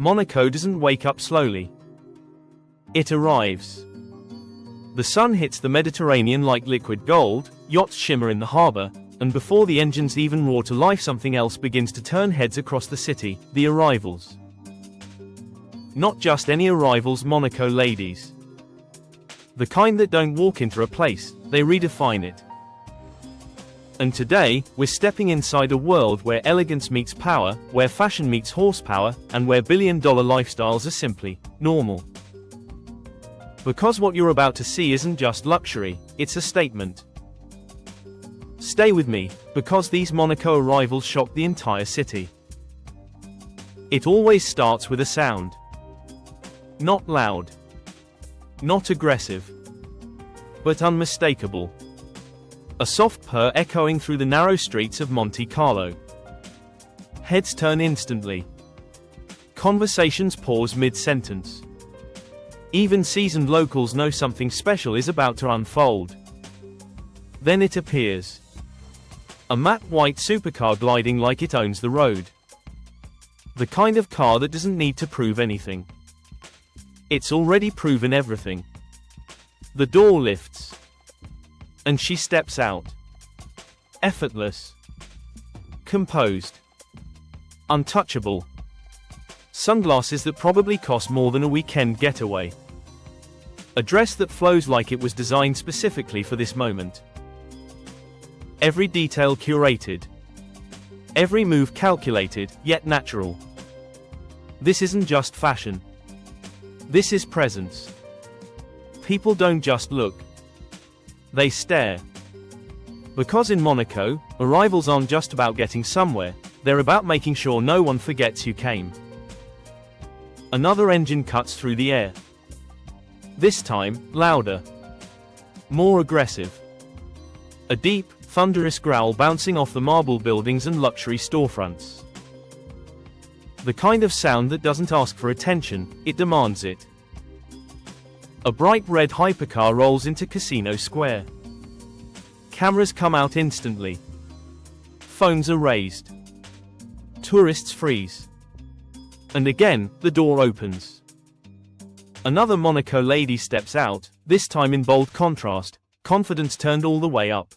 Monaco doesn't wake up slowly. It arrives. The sun hits the Mediterranean like liquid gold, yachts shimmer in the harbor, and before the engines even roar to life, something else begins to turn heads across the city: the arrivals. Not just any arrivals, Monaco ladies. The kind that don't walk into a place, they redefine it. And today, we're stepping inside a world where elegance meets power, where fashion meets horsepower, and where billion-dollar lifestyles are simply normal. Because what you're about to see isn't just luxury, it's a statement. Stay with me, because these Monaco arrivals shock the entire city. It always starts with a sound. Not loud. Not aggressive. But unmistakable. A soft purr echoing through the narrow streets of Monte Carlo. Heads turn instantly. Conversations pause mid-sentence. Even seasoned locals know something special is about to unfold. Then it appears. A matte white supercar gliding like it owns the road. The kind of car that doesn't need to prove anything. It's already proven everything. The door lifts. And she steps out. Effortless. Composed. Untouchable. Sunglasses that probably cost more than a weekend getaway. A dress that flows like it was designed specifically for this moment. Every detail curated. Every move calculated, yet natural. This isn't just fashion. This is presence. People don't just look. They stare. Because in Monaco, arrivals aren't just about getting somewhere, they're about making sure no one forgets you came. Another engine cuts through the air. This time, louder. More aggressive. A deep, thunderous growl bouncing off the marble buildings and luxury storefronts. The kind of sound that doesn't ask for attention, it demands it. A bright red hypercar rolls into Casino Square. Cameras come out instantly. Phones are raised. Tourists freeze. And again, the door opens. Another Monaco lady steps out, this time in bold contrast, confidence turned all the way up.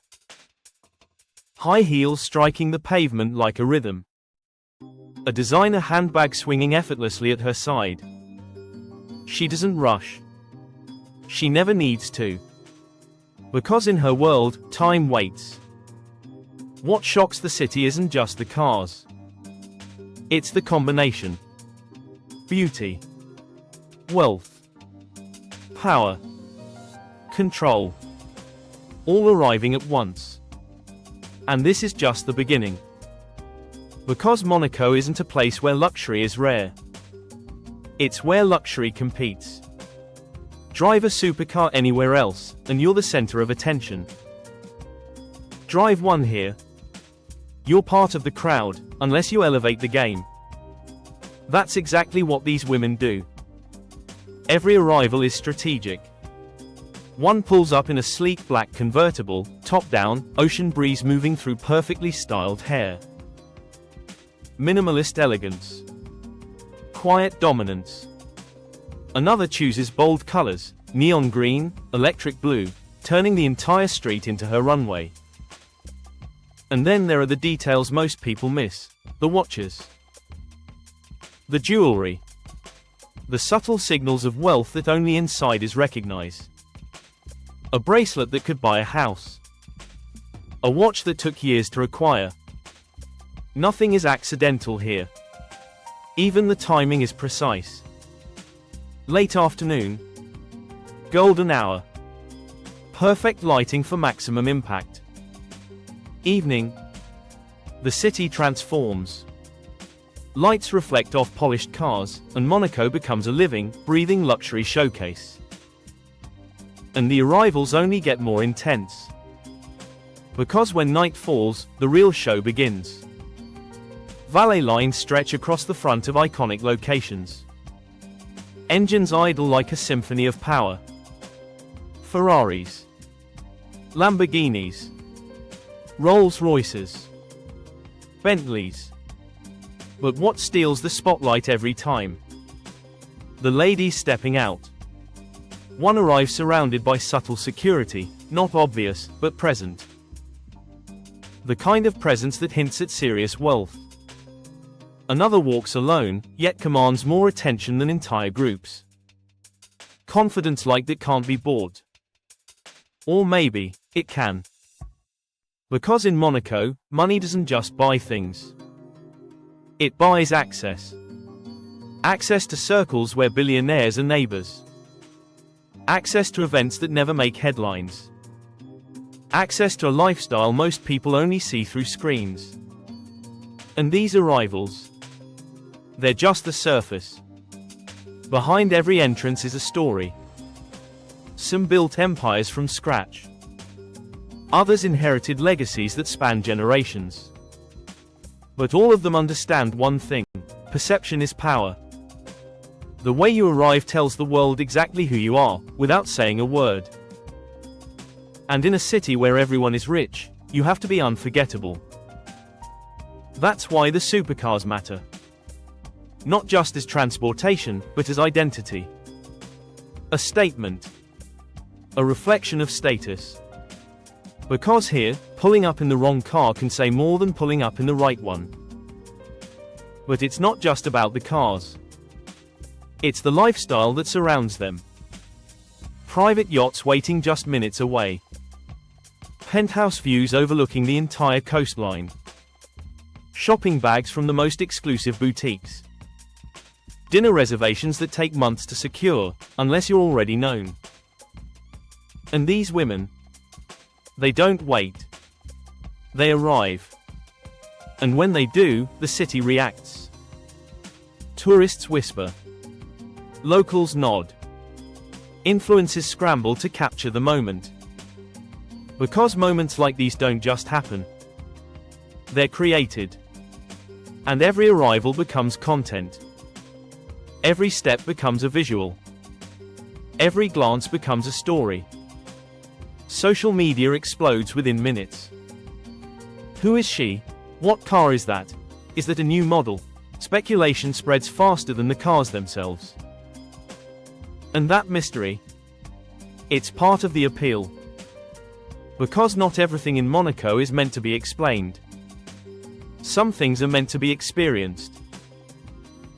High heels striking the pavement like a rhythm. A designer handbag swinging effortlessly at her side. She doesn't rush. She never needs to. Because in her world, time waits. What shocks the city isn't just the cars. It's the combination. Beauty. Wealth. Power. Control. All arriving at once. And this is just the beginning. Because Monaco isn't a place where luxury is rare. It's where luxury competes. Drive a supercar anywhere else, and you're the center of attention. Drive one here. You're part of the crowd, unless you elevate the game. That's exactly what these women do. Every arrival is strategic. One pulls up in a sleek black convertible, top down, ocean breeze moving through perfectly styled hair. Minimalist elegance. Quiet dominance. Another chooses bold colors, neon green, electric blue, turning the entire street into her runway. And then there are the details most people miss: the watches. The jewelry. The subtle signals of wealth that only insiders recognize. A bracelet that could buy a house. A watch that took years to acquire. Nothing is accidental here. Even the timing is precise. Late afternoon. Golden hour. Perfect lighting for maximum impact. Evening. The city transforms. Lights reflect off polished cars, and Monaco becomes a living, breathing luxury showcase. And the arrivals only get more intense. Because when night falls, the real show begins. Valet lines stretch across the front of iconic locations. Engines idle like a symphony of power. Ferraris. Lamborghinis. Rolls-Royces. Bentleys. But what steals the spotlight every time? The ladies stepping out. One arrives surrounded by subtle security, not obvious, but present. The kind of presence that hints at serious wealth. Another walks alone, yet commands more attention than entire groups. Confidence like that can't be bought. Or maybe, it can. Because in Monaco, money doesn't just buy things. It buys access. Access to circles where billionaires are neighbors. Access to events that never make headlines. Access to a lifestyle most people only see through screens. And these arrivals, they're just the surface. Behind every entrance is a story. Some built empires from scratch. Others inherited legacies that span generations. But all of them understand one thing: perception is power. The way you arrive tells the world exactly who you are, without saying a word. And in a city where everyone is rich, you have to be unforgettable. That's why the supercars matter. Not just as transportation, but as identity. A statement. A reflection of status. Because here, pulling up in the wrong car can say more than pulling up in the right one. But it's not just about the cars. It's the lifestyle that surrounds them. Private yachts waiting just minutes away. Penthouse views overlooking the entire coastline. Shopping bags from the most exclusive boutiques. Dinner reservations that take months to secure, unless you're already known. And these women, they don't wait. They arrive. And when they do, the city reacts. Tourists whisper. Locals nod. Influencers scramble to capture the moment. Because moments like these don't just happen. They're created. And every arrival becomes content. Every step becomes a visual. Every glance becomes a story. Social media explodes within minutes. Who is she? What car is that? Is that a new model? Speculation spreads faster than the cars themselves. And that mystery? It's part of the appeal. Because not everything in Monaco is meant to be explained. Some things are meant to be experienced.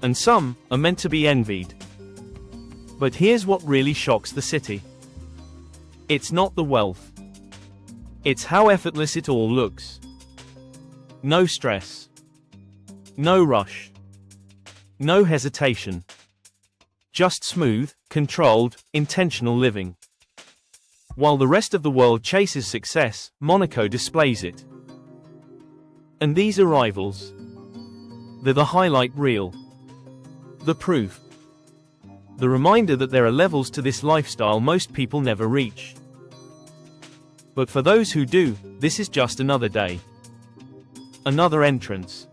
And some are meant to be envied. But here's what really shocks the city. It's not the wealth. It's how effortless it all looks. No stress. No rush. No hesitation. Just smooth, controlled, intentional living. While the rest of the world chases success, Monaco displays it. And these arrivals, they're the highlight reel. The proof. The reminder that there are levels to this lifestyle most people never reach. But for those who do, this is just another day. Another entrance.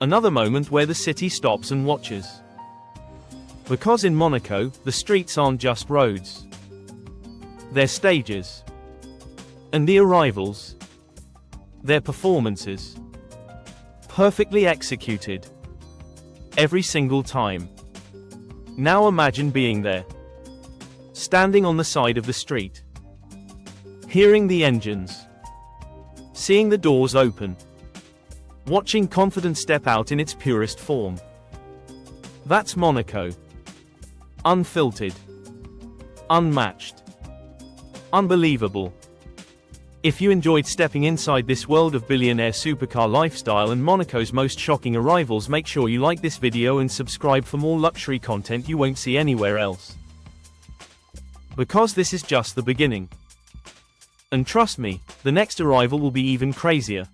Another moment where the city stops and watches. Because in Monaco, the streets aren't just roads. They're stages. And the arrivals, they're performances. Perfectly executed. Every single time. Now imagine being there. Standing on the side of the street. Hearing the engines. Seeing the doors open. Watching confidence step out in its purest form. That's Monaco. Unfiltered. Unmatched. Unbelievable. If you enjoyed stepping inside this world of billionaire supercar lifestyle and Monaco's most shocking arrivals, make sure you like this video and subscribe for more luxury content you won't see anywhere else. Because this is just the beginning. And trust me, the next arrival will be even crazier.